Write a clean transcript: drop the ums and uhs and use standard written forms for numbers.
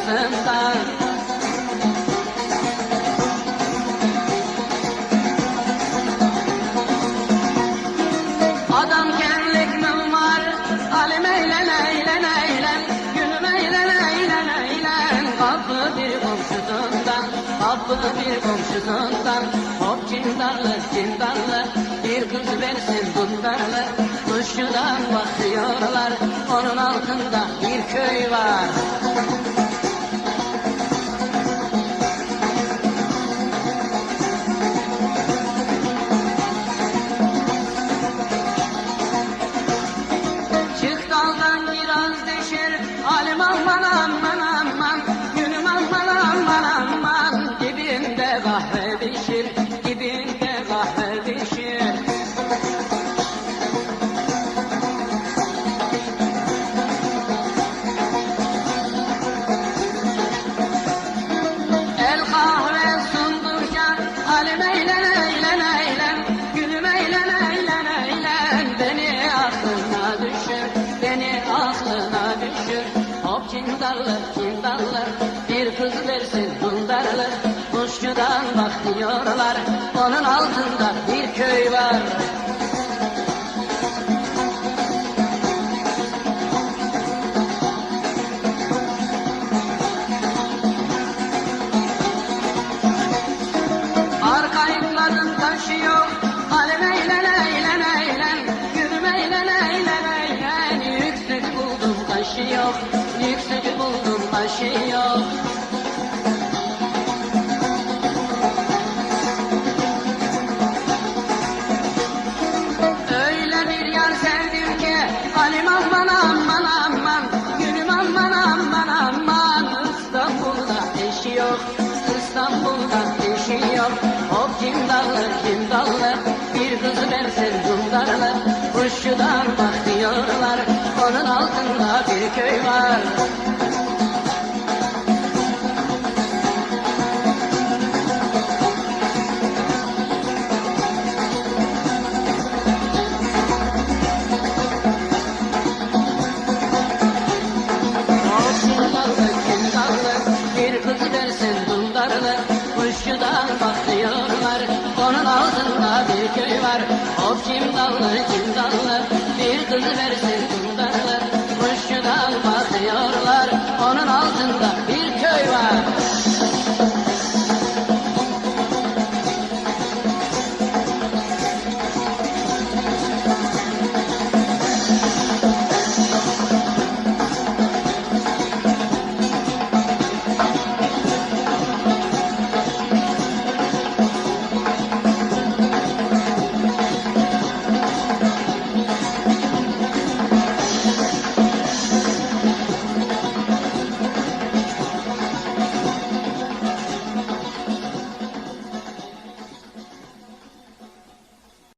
kızından. Adam kendilik mi var? Alim eylen eylen eylen, gülüm eylen eylen eylen. Kapı bir komşusundan, kapı bir komşusundan. Hop cindarlı cindarlı, bir kız versin bundarlı. Kuşçudan bakıyorlar, onun altında bir köy var. Çık daldan biraz deşir, alim aman aman aman, gülüm aman aman aman. Dibinde kahve pişir, dibinde kahve pişir. El kahve sundurca, alim eylen eylen eylen, gülüm eylen eylen eylen. Beni aklına düşür, beni aklına düşür. Hop cindarlı cindarlı, bir kız versin bundarlı. Kuşçudan bakıyorlar, onun altında bir köy var. Arkayıkların taşı yok, alim eylen eylen eylen, gülüm eylen eylen eylen. Yüksük buldum taşı yok, yüksük buldum taşı yok. Öyle bir yar sevdim ki, alim aman aman aman, gülüm aman aman aman. İstanbul'da eşi yok, İstanbul'da eşi yok. Hop cindallı cindallı, bir kız versin bundarlı. Kuşçudan bakıyorlar, onun altında bir köy var. Hop cindallı cindallı, bir kız versin bundarlı. Kuşçudan bakıyorlar, onun altında bir köy var. Hop cindallı cindallı, bir kız versin bundarlı. Kuşçudan bakıyorlar, onun altında bir köy var.